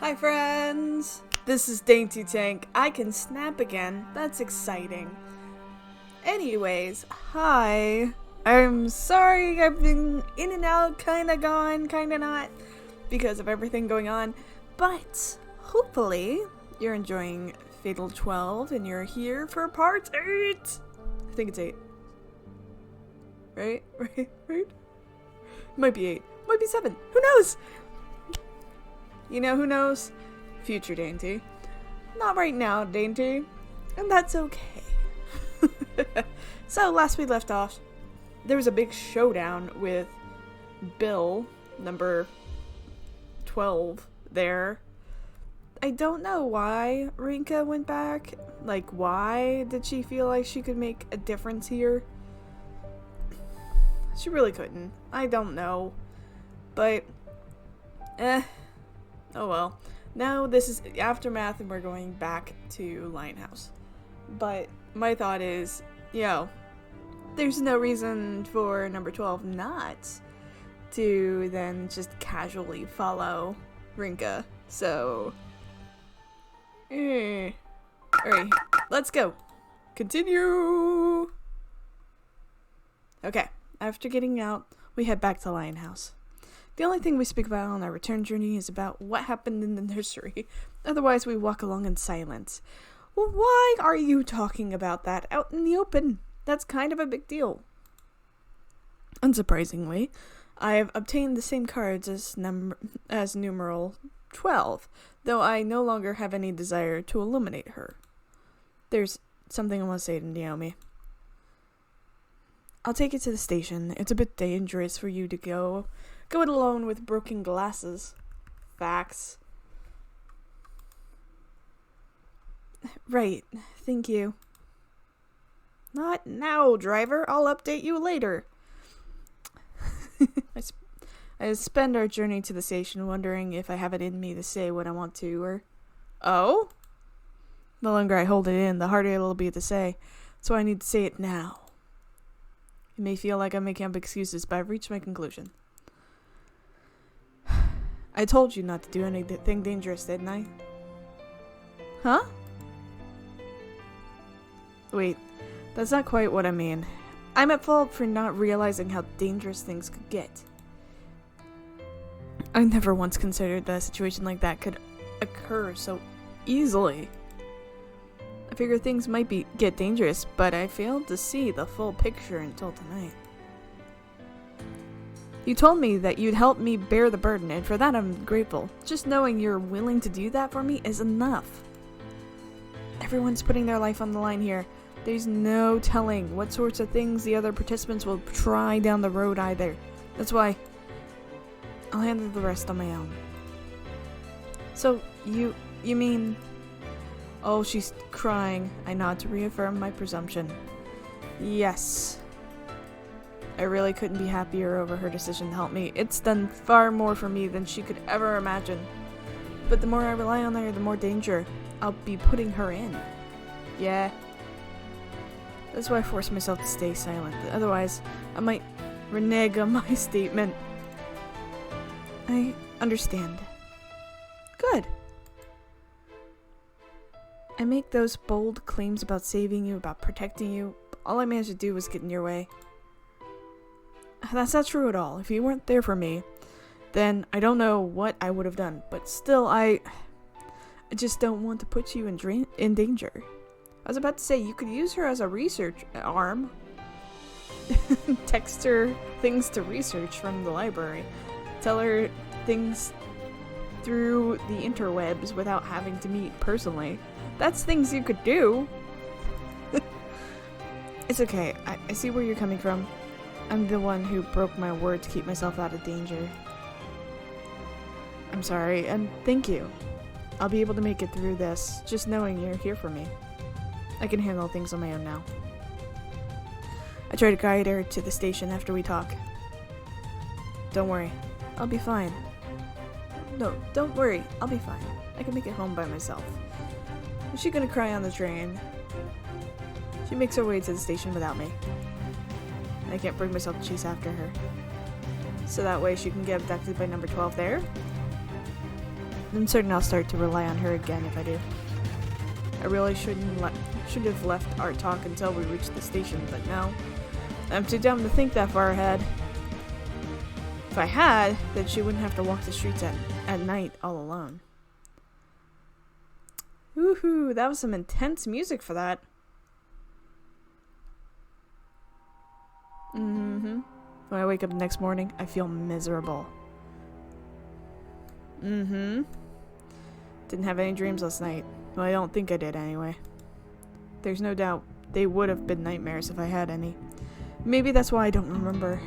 Hi friends! This is DaintyTank. I can snap again. That's exciting. Anyways, hi. I'm sorry I've been in and out, kinda gone, kinda not, because of everything going on. But hopefully you're enjoying Fatal 12 and you're here for part 8! I think it's 8. Right? Might be 8. Might be 7. Who knows? You know who knows? Future Dainty. Not right now, Dainty. And that's okay. So, last we left off, there was a big showdown with Bill, number 12, there. I don't know why Rinka went back. Like, why did she feel like she could make a difference here? She really couldn't. I don't know. But, oh well. Now this is aftermath and we're going back to Lionhouse. But my thought is, there's no reason for number 12 not to then just casually follow Rinka. So, alright, let's go. Continue! Okay, after getting out, we head back to Lionhouse. The only thing we speak about on our return journey is about what happened in the nursery. Otherwise, we walk along in silence. Well, why are you talking about that out in the open? That's kind of a big deal. Unsurprisingly, I have obtained the same cards as Numeral 12, though I no longer have any desire to eliminate her. There's something I want to say to Naomi. I'll take you to the station. It's a bit dangerous for you to go it alone with broken glasses. Facts. Right. Thank you. Not now, driver. I'll update you later. I spend our journey to the station wondering if I have it in me to say what I want to, or... Oh? The longer I hold it in, the harder it'll be to say. So I need to say it now. It may feel like I'm making up excuses, but I've reached my conclusion. I told you not to do anything dangerous, didn't I? Huh? Wait, that's not quite what I mean. I'm at fault for not realizing how dangerous things could get. I never once considered that a situation like that could occur so easily. I figured things might get dangerous, but I failed to see the full picture until tonight. You told me that you'd help me bear the burden, and for that I'm grateful. Just knowing you're willing to do that for me is enough. Everyone's putting their life on the line here. There's no telling what sorts of things the other participants will try down the road either. That's why I'll handle the rest on my own. So, you mean... Oh, she's crying. I nod to reaffirm my presumption. Yes. I really couldn't be happier over her decision to help me. It's done far more for me than she could ever imagine. But the more I rely on her, the more danger I'll be putting her in. Yeah. That's why I force myself to stay silent. Otherwise, I might renege on my statement. I understand. Good. I make those bold claims about saving you, about protecting you. All I managed to do was get in your way. That's not true at all. If you weren't there for me, then I don't know what I would have done. But still, I just don't want to put you in danger. I was about to say, you could use her as a research arm. Text her things to research from the library. Tell her things through the interwebs without having to meet personally. That's things you could do. It's okay. I see where you're coming from. I'm the one who broke my word to keep myself out of danger. I'm sorry, and thank you. I'll be able to make it through this, just knowing you're here for me. I can handle things on my own now. I try to guide her to the station after we talk. Don't worry. I'll be fine. No, don't worry. I'll be fine. I can make it home by myself. Is she gonna cry on the train? She makes her way to the station without me. I can't bring myself to chase after her. So that way she can get abducted by number 12 there. I'm certain I'll start to rely on her again if I do. I really should have left our talk until we reached the station, but no. I'm too dumb to think that far ahead. If I had, then she wouldn't have to walk the streets at night all alone. Woohoo, that was some intense music for that. When I wake up the next morning, I feel miserable. Didn't have any dreams last night. Well, I don't think I did anyway. There's no doubt they would have been nightmares if I had any. Maybe that's why I don't remember.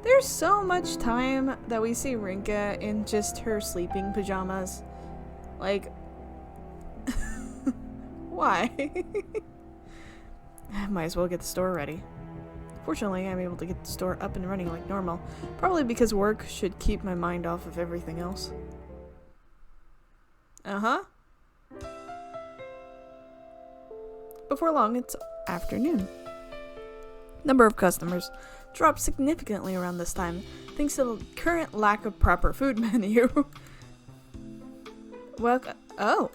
There's so much time that we see Rinka in just her sleeping pajamas. Like, why? I might as well get the store ready. Fortunately, I'm able to get the store up and running like normal. Probably because work should keep my mind off of everything else. Before long, it's afternoon. Number of customers dropped significantly around this time, thanks to the current lack of proper food menu. Oh.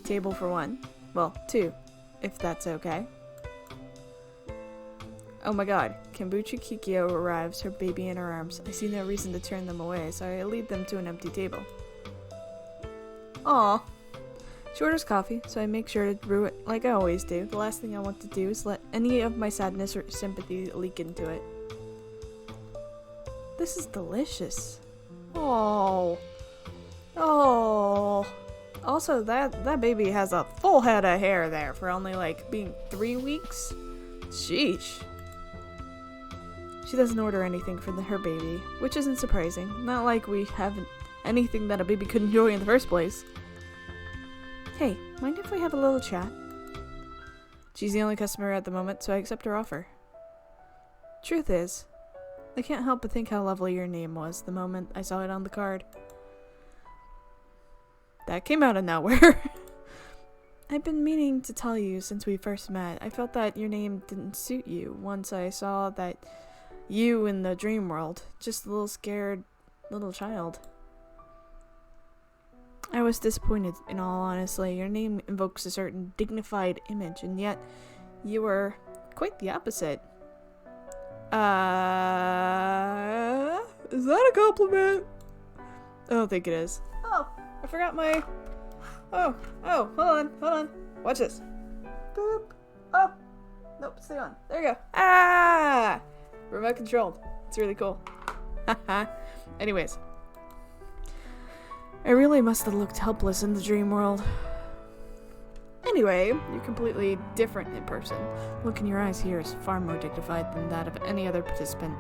Table for one. Well, two, if that's okay. Oh my god, Kombucha Kikyo arrives, her baby in her arms. I see no reason to turn them away, so I lead them to an empty table. Aw. She orders coffee, so I make sure to brew it like I always do. The last thing I want to do is let any of my sadness or sympathy leak into it. This is delicious. Oh. Also, that baby has a full head of hair there for only like being 3 weeks. Sheesh. She doesn't order anything for her baby, which isn't surprising. Not like we haven't anything that a baby could enjoy in the first place. Hey, mind if we have a little chat? She's the only customer at the moment, so I accept her offer. Truth is, I can't help but think how lovely your name was the moment I saw it on the card. That came out of nowhere. I've been meaning to tell you since we first met. I felt that your name didn't suit you once I saw that you in the dream world. Just a little scared little child. I was disappointed, in all honesty. Your name invokes a certain dignified image, and yet you were quite the opposite. Is that a compliment? I don't think it is. Oh, I forgot my... Oh, hold on. Watch this. Boop. Oh, nope, stay on. There you go. Remote controlled. It's really cool. Anyways. I really must have looked helpless in the dream world. Anyway, you're completely different in person. The look in your eyes here is far more dignified than that of any other participant.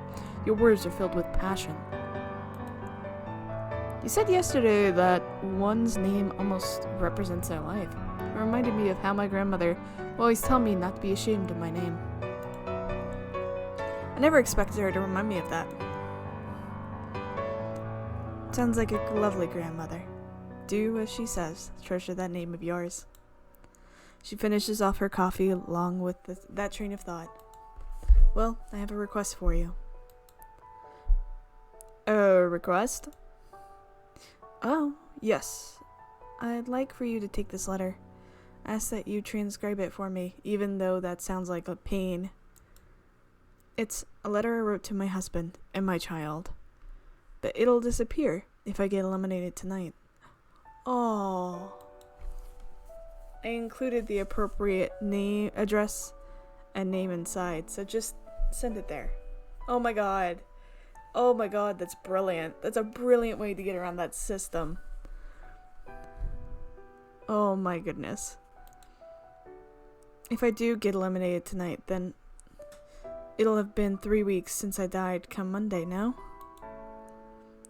Your words are filled with passion. You said yesterday that one's name almost represents their life. It reminded me of how my grandmother would always tell me not to be ashamed of my name. I never expected her to remind me of that. Sounds like a lovely grandmother. Do as she says. Treasure that name of yours. She finishes off her coffee along with that train of thought. Well, I have a request for you. A request? Oh, yes. I'd like for you to take this letter. Ask that you transcribe it for me, even though that sounds like a pain. It's a letter I wrote to my husband and my child. But it'll disappear if I get eliminated tonight. Oh. I included the appropriate name, address, and name inside, so just send it there. Oh my god. Oh my god, that's brilliant. That's a brilliant way to get around that system. Oh my goodness. If I do get eliminated tonight, then it'll have been 3 weeks since I died come Monday, no?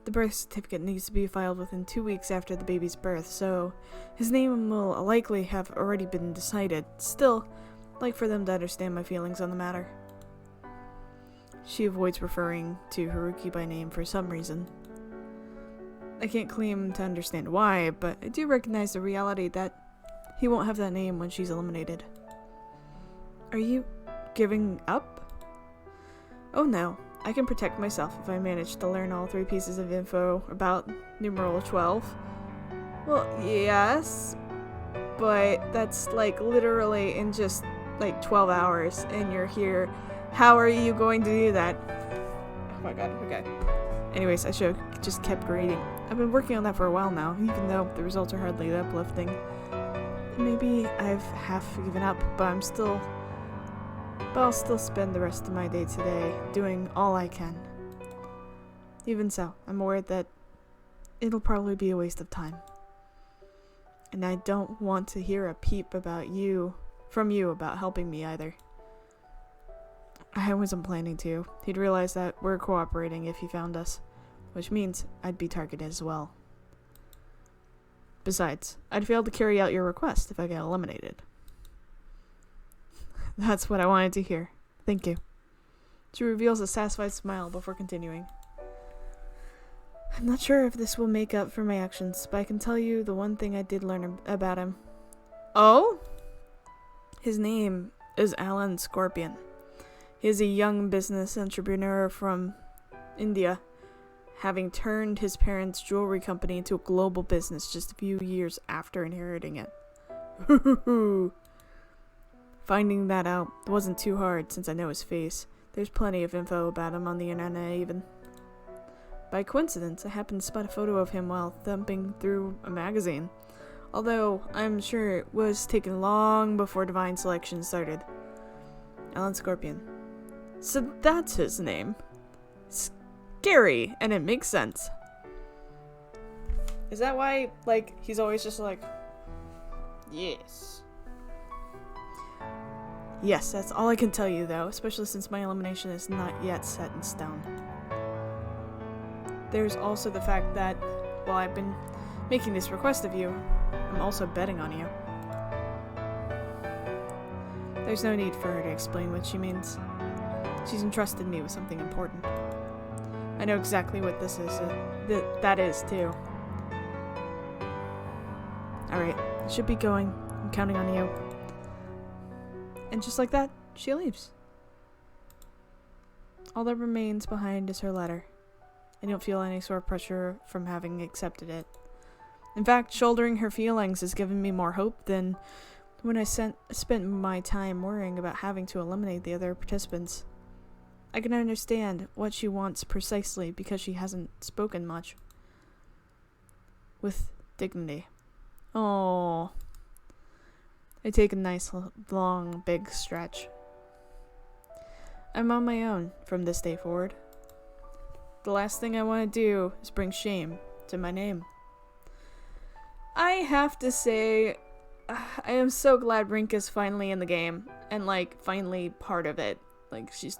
The birth certificate needs to be filed within 2 weeks after the baby's birth, so his name will likely have already been decided. Still, I'd like for them to understand my feelings on the matter. She avoids referring to Haruki by name for some reason. I can't claim to understand why, but I do recognize the reality that he won't have that name when she's eliminated. Are you giving up? Oh no, I can protect myself if I manage to learn all 3 pieces of info about Numeral XII. Well, yes, but that's like literally in just like 12 hours and you're here. How are you going to do that? Oh my god, okay. Anyways, I should have just kept grading. I've been working on that for a while now, even though the results are hardly uplifting. Maybe I've half given up, but I'll still spend the rest of my day today doing all I can. Even so, I'm worried that it'll probably be a waste of time. And I don't want to hear a peep from you about helping me either. I wasn't planning to. He'd realize that we're cooperating if he found us, which means I'd be targeted as well. Besides, I'd fail to carry out your request if I get eliminated. That's what I wanted to hear. Thank you. She reveals a satisfied smile before continuing. I'm not sure if this will make up for my actions, but I can tell you the one thing I did learn about him. Oh? His name is Alan Scorpion. He is a young business entrepreneur from India, having turned his parents' jewelry company into a global business just a few years after inheriting it. Finding that out wasn't too hard since I know his face. There's plenty of info about him on the internet even. By coincidence, I happened to spot a photo of him while thumbing through a magazine, although I'm sure it was taken long before Divine Selection started. Alan Scorpion. So that's his name. Scary, and it makes sense. Is that why, like, he's always just like, yes. Yes, that's all I can tell you, though, especially since my elimination is not yet set in stone. There's also the fact that, while I've been making this request of you, I'm also betting on you. There's no need for her to explain what she means. She's entrusted me with something important. I know exactly what this is. That is, too. Alright, I should be going. I'm counting on you. And just like that, she leaves. All that remains behind is her letter. I don't feel any sort of pressure from having accepted it. In fact, shouldering her feelings has given me more hope than when I spent my time worrying about having to eliminate the other participants. I can understand what she wants precisely because she hasn't spoken much. With dignity. Oh. I take a nice, long, big stretch. I'm on my own from this day forward. The last thing I want to do is bring shame to my name. I have to say, I am so glad Rinka's finally in the game, and like finally part of it. Like she's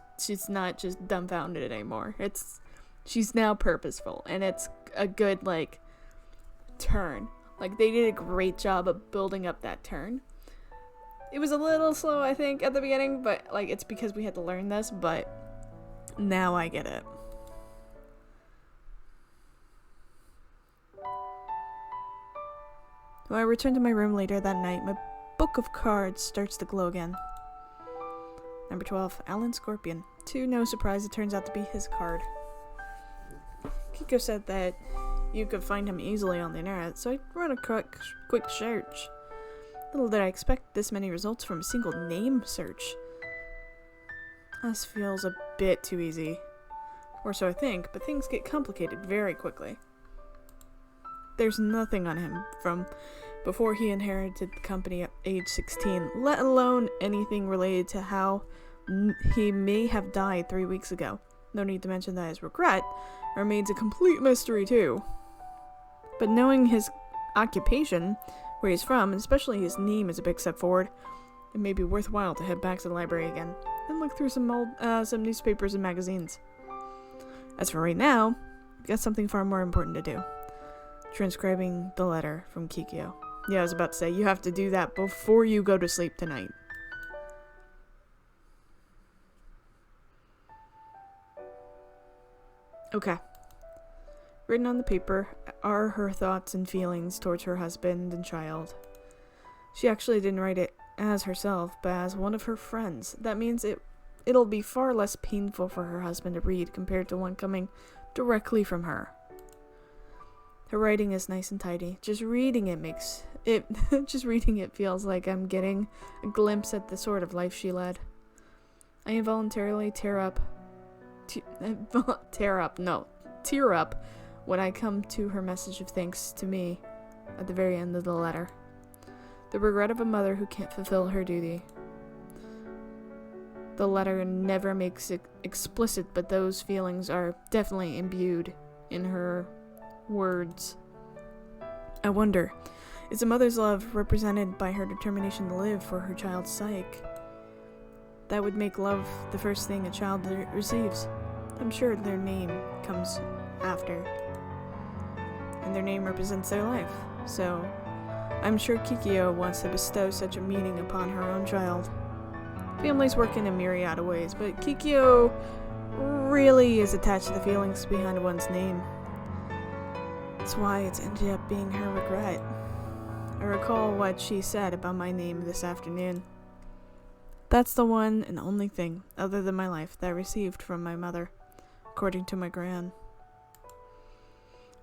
not just dumbfounded anymore. She's now purposeful, and it's a good like turn. Like they did a great job of building up that turn. It was a little slow, I think, at the beginning, but like it's because we had to learn this, but now I get it. When I return to my room later that night, my book of cards starts to glow again. Number 12, Alan Scorpion. To no surprise, it turns out to be his card. Keiko said that you could find him easily on the internet, so I ran a quick search. Little did I expect this many results from a single name search. This feels a bit too easy. Or so I think, but things get complicated very quickly. There's nothing on him from before he inherited the company at age 16, let alone anything related to how he may have died 3 weeks ago. No need to mention that his regret remains a complete mystery too. But knowing his occupation, where he's from, and especially his name is a big step forward, it may be worthwhile to head back to the library again and look through some newspapers and magazines. As for right now, we've got something far more important to do. Transcribing the letter from Kikyo. Yeah, I was about to say, you have to do that before you go to sleep tonight. Okay. Written on the paper are her thoughts and feelings towards her husband and child. She actually didn't write it as herself, but as one of her friends. That means it it'll be far less painful for her husband to read compared to one coming directly from her. Her writing is nice and tidy. Just reading it feels like I'm getting a glimpse at the sort of life she led. I involuntarily tear up when I come to her message of thanks to me at the very end of the letter. The regret of a mother who can't fulfill her duty. The letter never makes it explicit, but those feelings are definitely imbued in her words. I wonder, is a mother's love represented by her determination to live for her child's sake? That would make love the first thing a child receives. I'm sure their name comes after. And their name represents their life. So, I'm sure Kikyo wants to bestow such a meaning upon her own child. Families work in a myriad of ways, but Kikyo really is attached to the feelings behind one's name. That's why it's ended up being her regret. I recall what she said about my name this afternoon. That's the one and only thing, other than my life, that I received from my mother, according to my gran.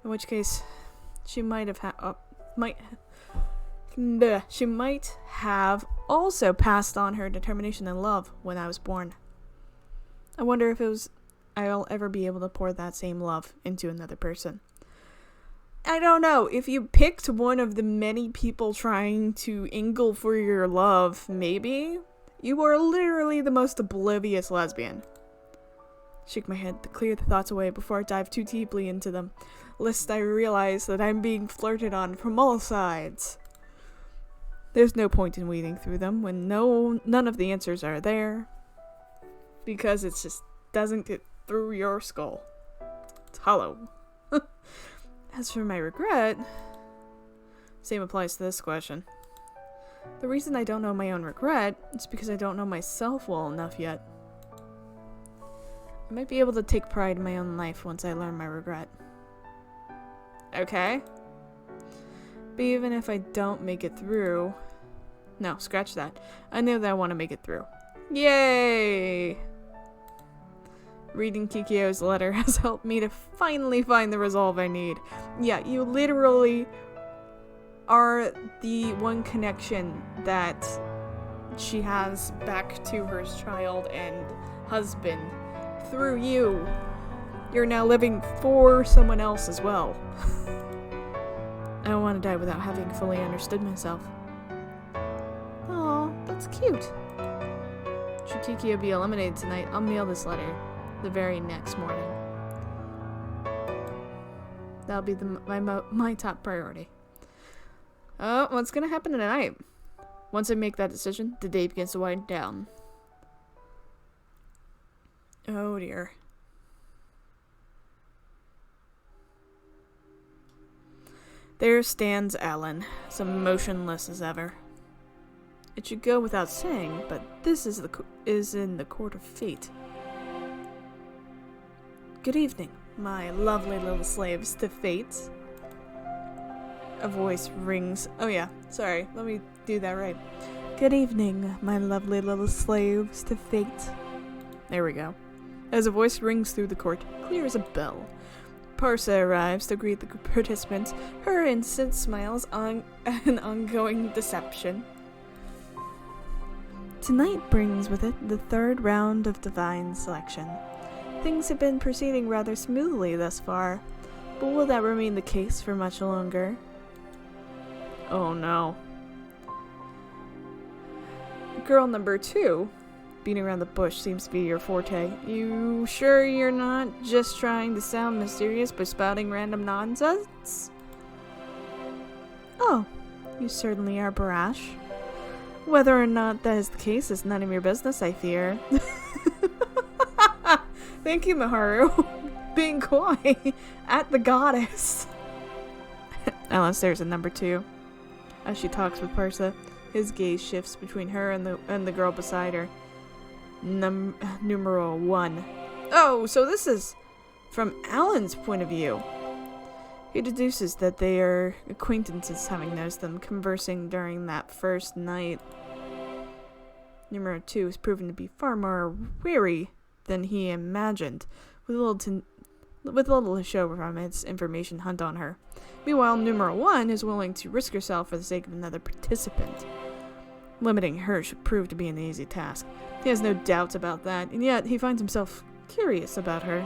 In which case, she might have also passed on her determination and love when I was born. I wonder if I'll ever be able to pour that same love into another person. I don't know. If you picked one of the many people trying to angle for your love, maybe you are literally the most oblivious lesbian. Shake my head to clear the thoughts away before I dive too deeply into them, lest I realize that I'm being flirted on from all sides. There's no point in weeding through them when none of the answers are there, because it just doesn't get through your skull. It's hollow. As for my regret, same applies to this question. The reason I don't know my own regret is because I don't know myself well enough yet. I might be able to take pride in my own life once I learn my regret. Okay? But even if I don't make it through... No, scratch that. I know that I want to make it through. Yay! Reading Kikyo's letter has helped me to finally find the resolve I need. Yeah, you literally are the one connection that she has back to her child and husband. Through you, you're now living for someone else as well. I don't want to die without having fully understood myself. Aw, that's cute. Should Kikyo be eliminated tonight, I'll mail this letter the very next morning. That'll be my top priority. Oh, what's gonna happen tonight? Once I make that decision, the day begins to wind down. Oh dear. There stands Alan, as emotionless as ever. It should go without saying, but this is in the court of fate. Good evening, my lovely little slaves to fate. A voice rings. Oh yeah, sorry, let me do that right. Good evening, my lovely little slaves to fate. There we go. As a voice rings through the court, clear as a bell. Parsa arrives to greet the participants, her instant smiles on an ongoing deception. Tonight brings with it the third round of divine selection. Things have been proceeding rather smoothly thus far, but will that remain the case for much longer? Oh no. Girl number 2, beating around the bush seems to be your forte. You sure you're not just trying to sound mysterious by spouting random nonsense? Oh, you certainly are brash. Whether or not that is the case is none of your business, I fear. Thank you, Miharu. Being coy at the goddess. Unless there's a number 2. As she talks with Parsa, his gaze shifts between her and the girl beside her. Numeral XI. Oh, so this is from Alan's point of view. He deduces that they are acquaintances, having noticed them conversing during that first night. Numeral 2 has proven to be far more wary than he imagined, with little to show from its information hunt on her. Meanwhile, Numeral 1 is willing to risk herself for the sake of another participant. Limiting her should prove to be an easy task. He has no doubts about that, and yet he finds himself curious about her.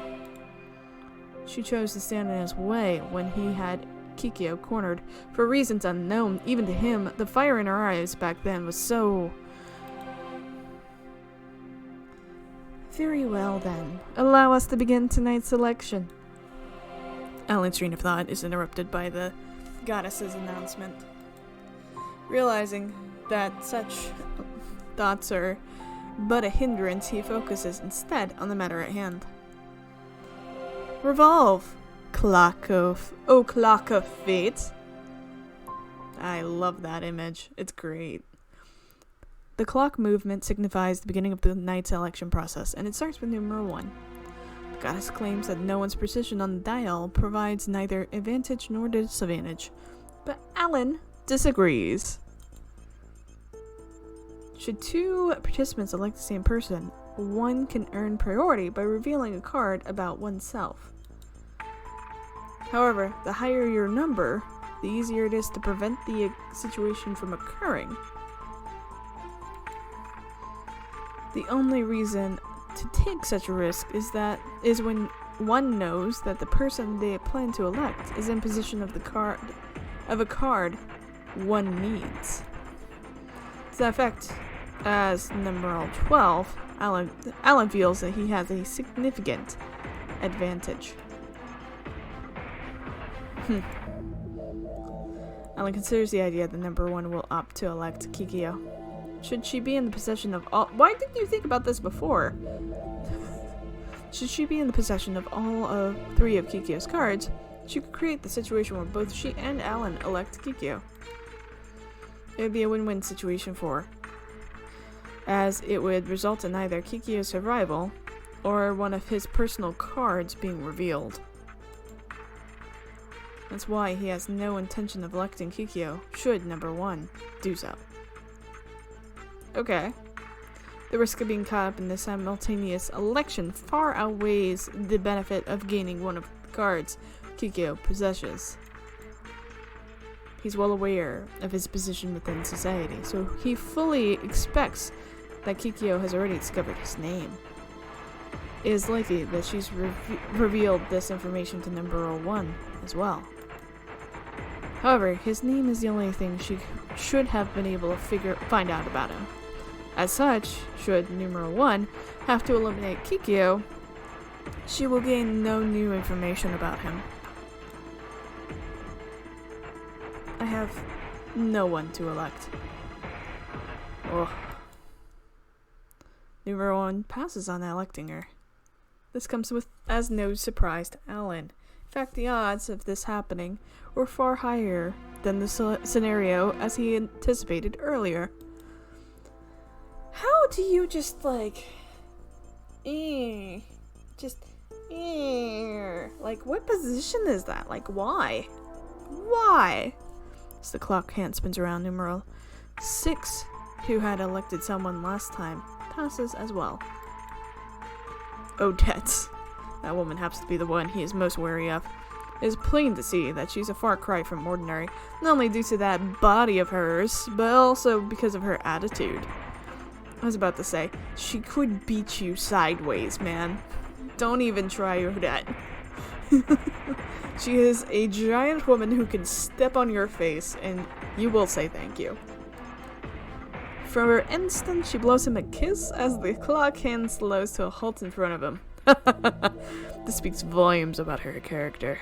She chose to stand in his way when he had Kikyo cornered. For reasons unknown, even to him, the fire in her eyes back then was so... Very well then. Allow us to begin tonight's selection. Alan's train of thought is interrupted by the goddess's announcement. Realizing that such thoughts are but a hindrance, he focuses instead on the matter at hand. Revolve! Clock of fate. I love that image. It's great. The clock movement signifies the beginning of the night's election process, and it starts with Numeral 1. The goddess claims that no one's position on the dial provides neither advantage nor disadvantage, but Alan disagrees. Should two participants elect the same person, one can earn priority by revealing a card about oneself. However, the higher your number, the easier it is to prevent the situation from occurring. The only reason to take such a risk is when one knows that the person they plan to elect is in possession of a card one needs. To that effect, as Numeral 12, Alan feels that he has a significant advantage. Alan considers the idea that Number 1 will opt to elect Kikyo. Should she be in the possession of all... Why didn't you think about this before? Should she be in the possession of all of 3 of Kikyo's cards, she could create the situation where both she and Alan elect Kikyo. It would be a win-win situation for her, as it would result in either Kikyo's survival or one of his personal cards being revealed. That's why he has no intention of electing Kikyo, should Number 1 do so. Okay. The risk of being caught up in the simultaneous election far outweighs the benefit of gaining one of the cards Kikyo possesses. He's well aware of his position within society, so he fully expects that Kikyo has already discovered his name. It is likely that she's revealed this information to Number 1 as well. However, his name is the only thing she should have been able to find out about him. As such, should Numeral 1 have to eliminate Kikyo, she will gain no new information about him. I have no one to elect. Oh. Numeral 1 passes on electing her. This comes as no surprise to Alan. In fact, the odds of this happening were far higher than the scenario as he anticipated earlier. How do you just like, like what position is that? Like why? Why? As the clock hand spins around, Numeral 6, who had elected someone last time, passes as well. Odette. That woman happens to be the one he is most wary of. It is plain to see that she's a far cry from ordinary, not only due to that body of hers, but also because of her attitude. I was about to say, she could beat you sideways, man. Don't even try Odette. She is a giant woman who can step on your face, and you will say thank you. For an instant, she blows him a kiss as the clock hand slows to a halt in front of him. This speaks volumes about her character.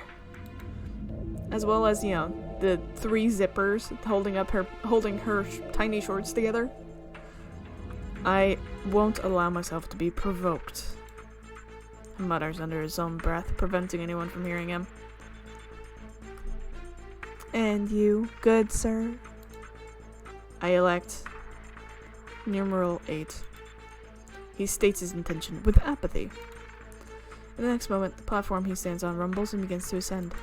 As well as, the 3 zippers holding her tiny shorts together. I won't allow myself to be provoked, he mutters under his own breath, preventing anyone from hearing him. And you, good sir? I elect Numeral 8. He states his intention with apathy. In the next moment, the platform he stands on rumbles and begins to ascend.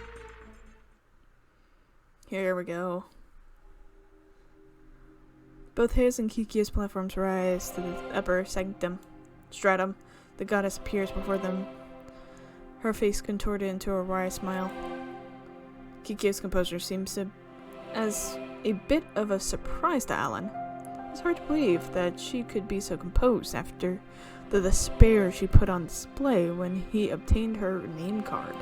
Here we go. Both his and Kiki's platforms rise to the upper sanctum. Stratum, the goddess appears before them, her face contorted into a wry smile. Kiki's composure seems as a bit of a surprise to Alan. It's hard to believe that she could be so composed after the despair she put on display when he obtained her name card.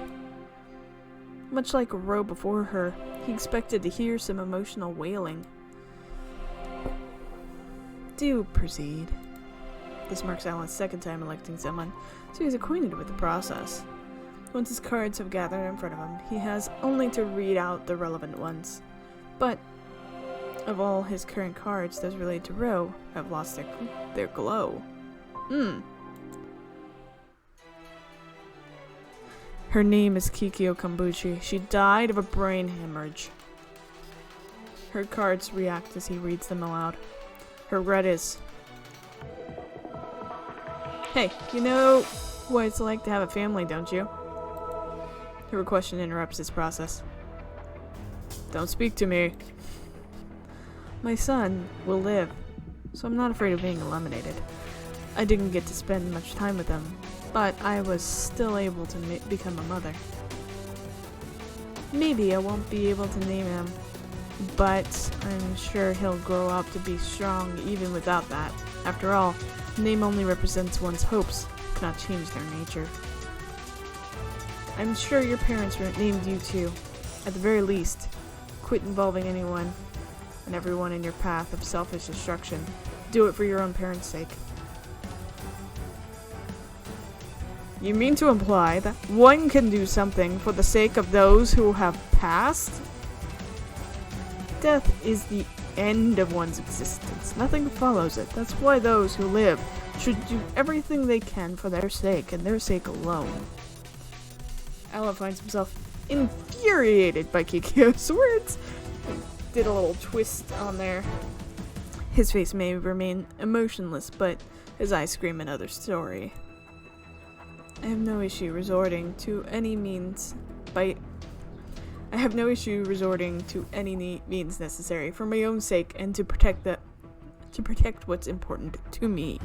Much like a row before her, he expected to hear some emotional wailing. Do proceed. This marks Alan's second time electing someone, so he's acquainted with the process. Once his cards have gathered in front of him, he has only to read out the relevant ones. But of all his current cards, those related to Ro have lost their glow. Her name is Kikyo Kombuchi. She died of a brain hemorrhage. Her cards react as he reads them aloud. Her red is... Hey, you know what it's like to have a family, don't you? Her question interrupts his process. Don't speak to me. My son will live, so I'm not afraid of being eliminated. I didn't get to spend much time with him, but I was still able to become a mother. Maybe I won't be able to name him, but I'm sure he'll grow up to be strong even without that. After all, the name only represents one's hopes, cannot change their nature. I'm sure your parents named you too. At the very least, quit involving anyone and everyone in your path of selfish destruction. Do it for your own parents' sake. You mean to imply that one can do something for the sake of those who have passed? Death is the end of one's existence. Nothing follows it. That's why those who live should do everything they can for their sake and their sake alone. Alan finds himself infuriated by Kikyo's words. Did a little twist on there. His face may remain emotionless, but his eyes scream another story. I have no issue resorting to any means necessary for my own sake and to protect what's important to me.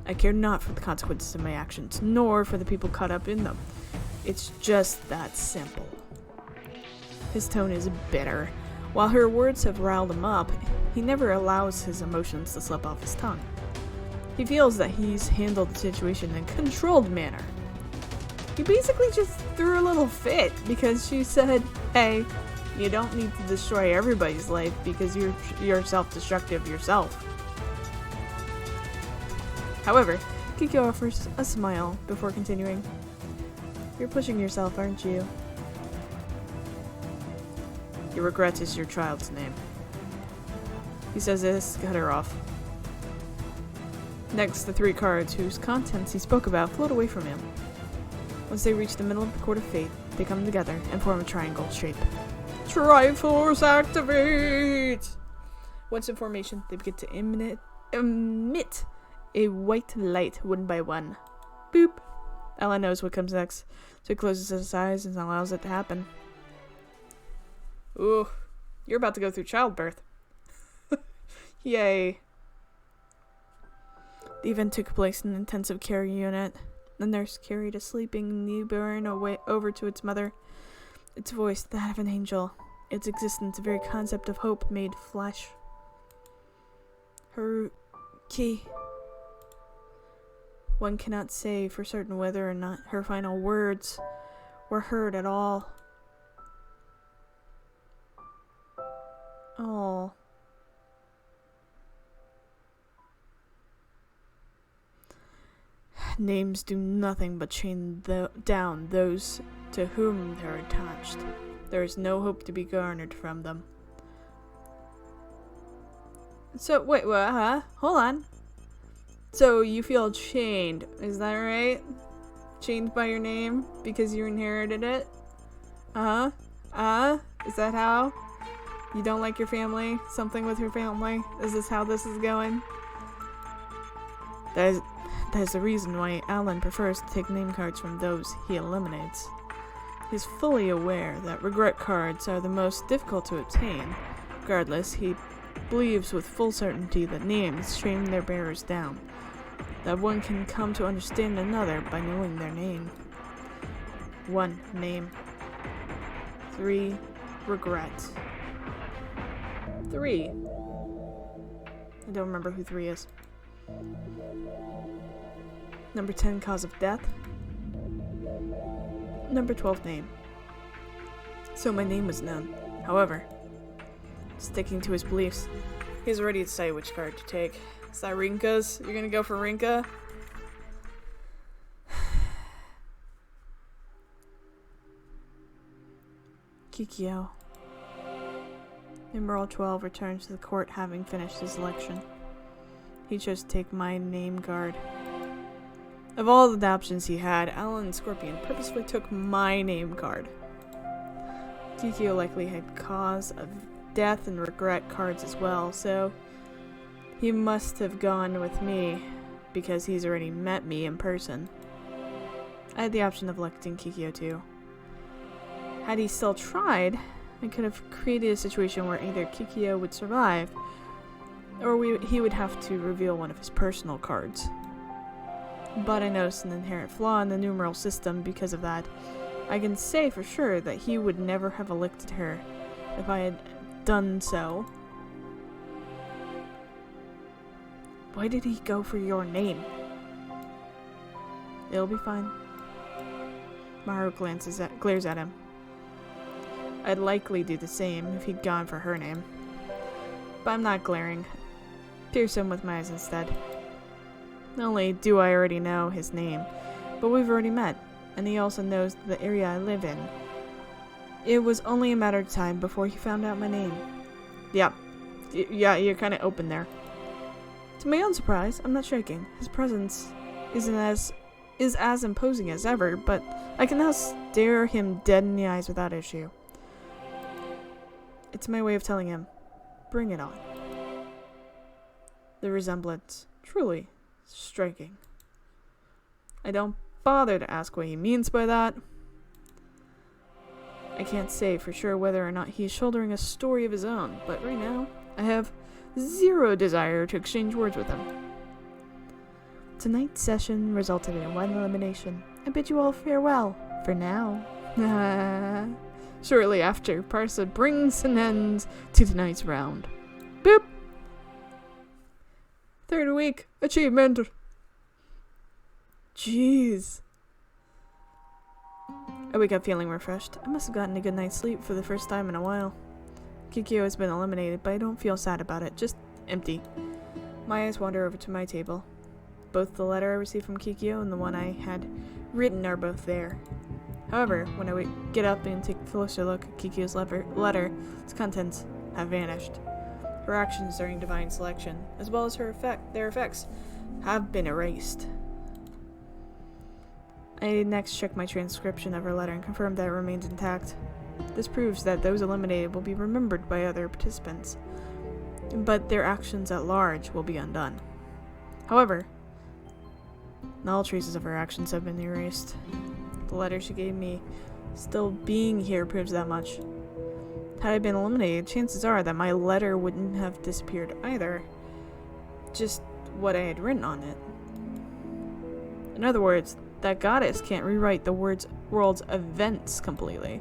I care not for the consequences of my actions, nor for the people caught up in them. It's just that simple. His tone is bitter. While her words have riled him up, he never allows his emotions to slip off his tongue. He feels that he's handled the situation in a controlled manner. He basically just threw a little fit because she said, hey, you don't need to destroy everybody's life because you're self-destructive yourself. However, Kikyo offers a smile before continuing. You're pushing yourself, aren't you? Your regret is your child's name. He says this, cut her off. Next, the three cards whose contents he spoke about float away from him. Once they reach the middle of the Court of Fate, they come together and form a triangle shape. Triforce activate! Once in formation, they begin to emit a white light one by one. Boop! Alan knows what comes next, so he closes his eyes and allows it to happen. Ooh, you're about to go through childbirth. Yay. The event took place in an intensive care unit. The nurse carried a sleeping newborn over to its mother. Its voice, that of an angel. Its existence, the very concept of hope made flesh. Her key. One cannot say for certain whether or not her final words were heard at all. Oh. Names do nothing but chain down those to whom they're attached. There is no hope to be garnered from them. So, wait, what, huh? Hold on. So, you feel chained, is that right? Chained by your name because you inherited it? Is that how? You don't like your family? Something with your family? Is this how this is going? That is the reason why Alan prefers to take name cards from those he eliminates. He's fully aware that regret cards are the most difficult to obtain. Regardless, he believes with full certainty that names train their bearers down, that one can come to understand another by knowing their name. 1. Name. 3. Regret. 3. I don't remember who 3 is. Number 10, cause of death. Number 12, name. So my name was known. However, sticking to his beliefs, he's ready to decide which card to take. Is that Rinka's? You're gonna go for Rinka? Kikyo. Numeral 12 returns to the court having finished his election. He chose to take my name guard. Of all the options he had, Alan Scorpion purposefully took my name card. Kikyo likely had cause of death and regret cards as well, so he must have gone with me because he's already met me in person. I had the option of electing Kikyo too. Had he still tried, I could have created a situation where either Kikyo would survive, or he would have to reveal one of his personal cards. But I noticed an inherent flaw in the numeral system because of that. I can say for sure that he would never have elected her if I had done so. Why did he go for your name? It'll be fine. Maharu glares at him. I'd likely do the same if he'd gone for her name. But I'm not glaring. Pierce him with my eyes instead. Not only do I already know his name, but we've already met, and he also knows the area I live in. It was only a matter of time before he found out my name. Yeah, you're kind of open there. To my own surprise, I'm not shaking. His presence is as imposing as ever, but I can now stare him dead in the eyes without issue. It's my way of telling him, bring it on. The resemblance, truly striking. I don't bother to ask what he means by that. I can't say for sure whether or not he's shouldering a story of his own, but right now, I have zero desire to exchange words with him. Tonight's session resulted in one elimination. I bid you all farewell, for now. Shortly after, Parsa brings an end to tonight's round. Boop! Third week, achievement! Jeez. I wake up feeling refreshed. I must have gotten a good night's sleep for the first time in a while. Kikyo has been eliminated, but I don't feel sad about it, just empty. My eyes wander over to my table. Both the letter I received from Kikyo and the one I had written are both there. However, when I get up and take a closer look at Kikyo's letter, its contents have vanished. Her actions during divine selection, as well as their effects, have been erased. I next check my transcription of her letter and confirm that it remains intact. This proves that those eliminated will be remembered by other participants, but their actions at large will be undone. However, not all traces of her actions have been erased. The letter she gave me still being here proves that much. Had I been eliminated, chances are that my letter wouldn't have disappeared either. Just what I had written on it. In other words, that goddess can't rewrite the world's events completely.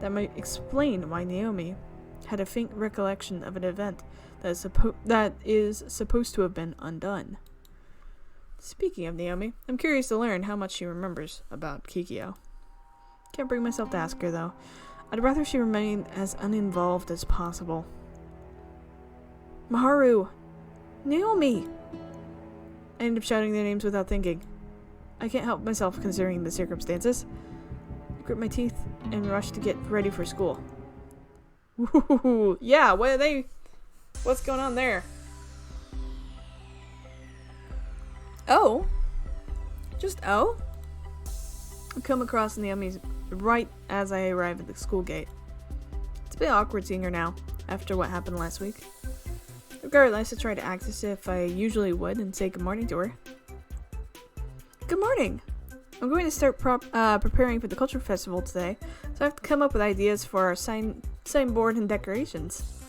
That might explain why Naomi had a faint recollection of an event that is supposed to have been undone. Speaking of Naomi, I'm curious to learn how much she remembers about Kikyo. Can't bring myself to ask her though. I'd rather she remain as uninvolved as possible. Maharu! Naomi! I end up shouting their names without thinking. I can't help myself considering the circumstances. I grit my teeth and rush to get ready for school. Woohoo! Yeah, what's going on there? Oh? Just oh? I come across Naomi's right as I arrive at the school gate. It's a bit awkward seeing her now, after what happened last week. Regardless, I try to act as if I usually would and say good morning to her. Good morning! I'm going to start preparing for the culture festival today, so I have to come up with ideas for our signboard and decorations.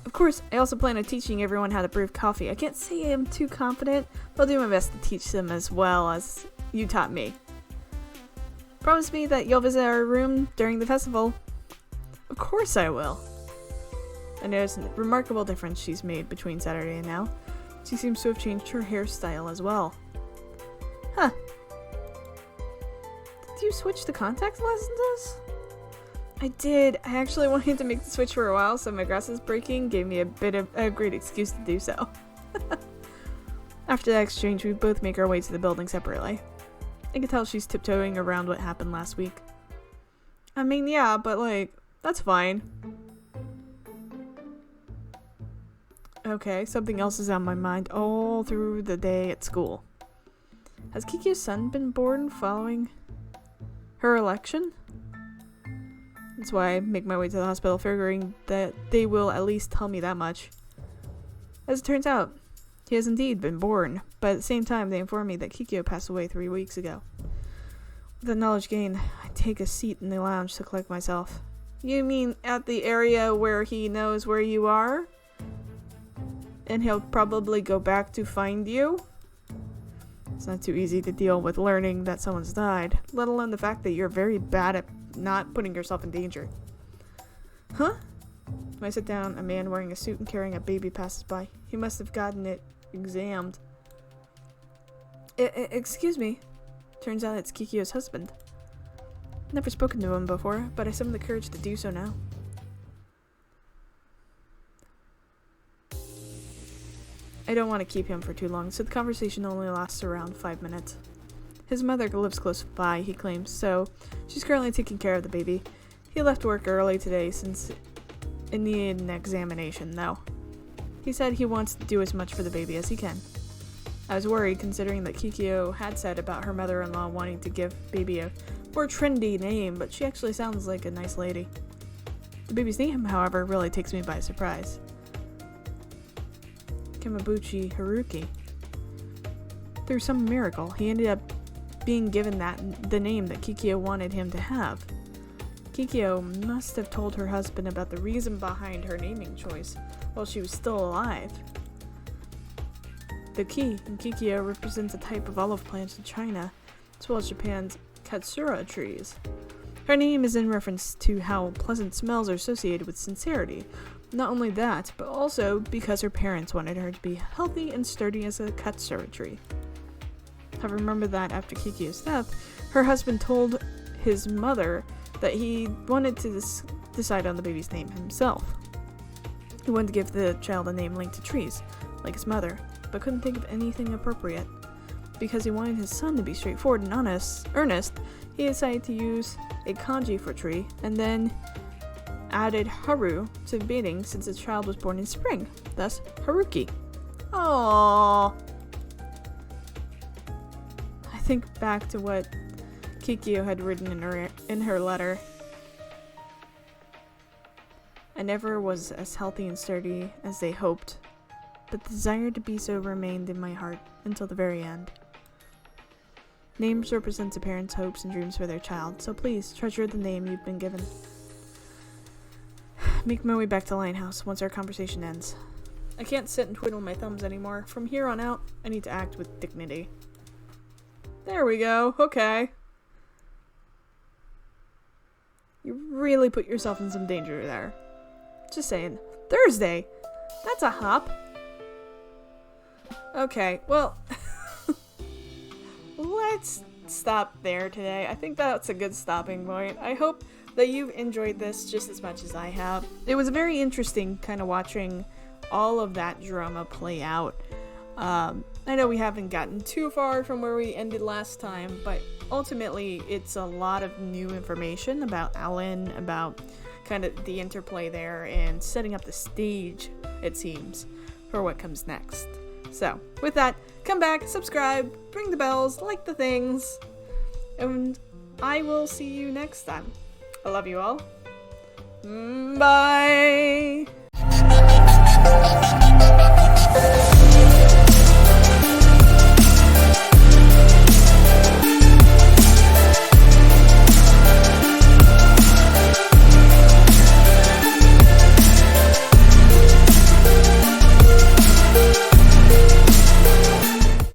Of course, I also plan on teaching everyone how to brew coffee. I can't say I'm too confident, but I'll do my best to teach them as well as you taught me. Promise me that you'll visit our room during the festival. Of course I will. I noticed a remarkable difference she's made between Saturday and now. She seems to have changed her hairstyle as well. Huh. Did you switch to contact lenses? I did. I actually wanted to make the switch for a while, so my glasses breaking gave me a great excuse to do so. After that exchange, we both make our way to the building separately. I can tell she's tiptoeing around what happened last week. I mean, yeah, but like, that's fine. Okay, something else is on my mind all through the day at school. Has Kiki's son been born following her election? That's why I make my way to the hospital, figuring that they will at least tell me that much. As it turns out, he has indeed been born, but at the same time they inform me that Kikyo passed away 3 weeks ago. With that knowledge gained, I take a seat in the lounge to collect myself. You mean at the area where he knows where you are? And he'll probably go back to find you? It's not too easy to deal with learning that someone's died, let alone the fact that you're very bad at not putting yourself in danger. Huh? When I sit down, a man wearing a suit and carrying a baby passes by. He must have gotten it examined. Excuse me. Turns out it's Kikyo's husband. Never spoken to him before, but I summon the courage to do so now. I don't want to keep him for too long, so the conversation only lasts around 5 minutes. His mother lives close by, he claims, so she's currently taking care of the baby. He left work early today since it needed an examination, though. He said he wants to do as much for the baby as he can. I was worried, considering that Kikyo had said about her mother-in-law wanting to give baby a more trendy name, but she actually sounds like a nice lady. The baby's name, however, really takes me by surprise. Kamabuchi Haruki. Through some miracle, he ended up being given the name that Kikyo wanted him to have. Kikyo must have told her husband about the reason behind her naming choice while she was still alive. The ki in Kikyo represents a type of olive plant in China, as well as Japan's katsura trees. Her name is in reference to how pleasant smells are associated with sincerity. Not only that, but also because her parents wanted her to be healthy and sturdy as a katsura tree. I remember that after Kikyo's death, her husband told his mother that he wanted to decide on the baby's name himself. He wanted to give the child a name linked to trees, like his mother, but couldn't think of anything appropriate. Because he wanted his son to be straightforward and earnest, he decided to use a kanji for tree, and then added haru to the meaning since the child was born in spring, thus Haruki. Aww. I think back to what Kikyo had written in her letter. I never was as healthy and sturdy as they hoped, but the desire to be so remained in my heart until the very end. Names represent a parent's hopes and dreams for their child, so please treasure the name you've been given. Make my way back to Lighthouse once our conversation ends. I can't sit and twiddle my thumbs anymore. From here on out, I need to act with dignity. There we go. Okay. You really put yourself in some danger there. Just saying. Thursday! That's a hop. Okay, well, let's stop there today. I think that's a good stopping point. I hope that you've enjoyed this just as much as I have. It was very interesting kind of watching all of that drama play out. I know we haven't gotten too far from where we ended last time, but ultimately it's a lot of new information about Alan, about kind of the interplay there, and setting up the stage, it seems, for what comes next. So, with that, come back, subscribe, ring the bells, like the things, and I will see you next time. I love you all. Bye!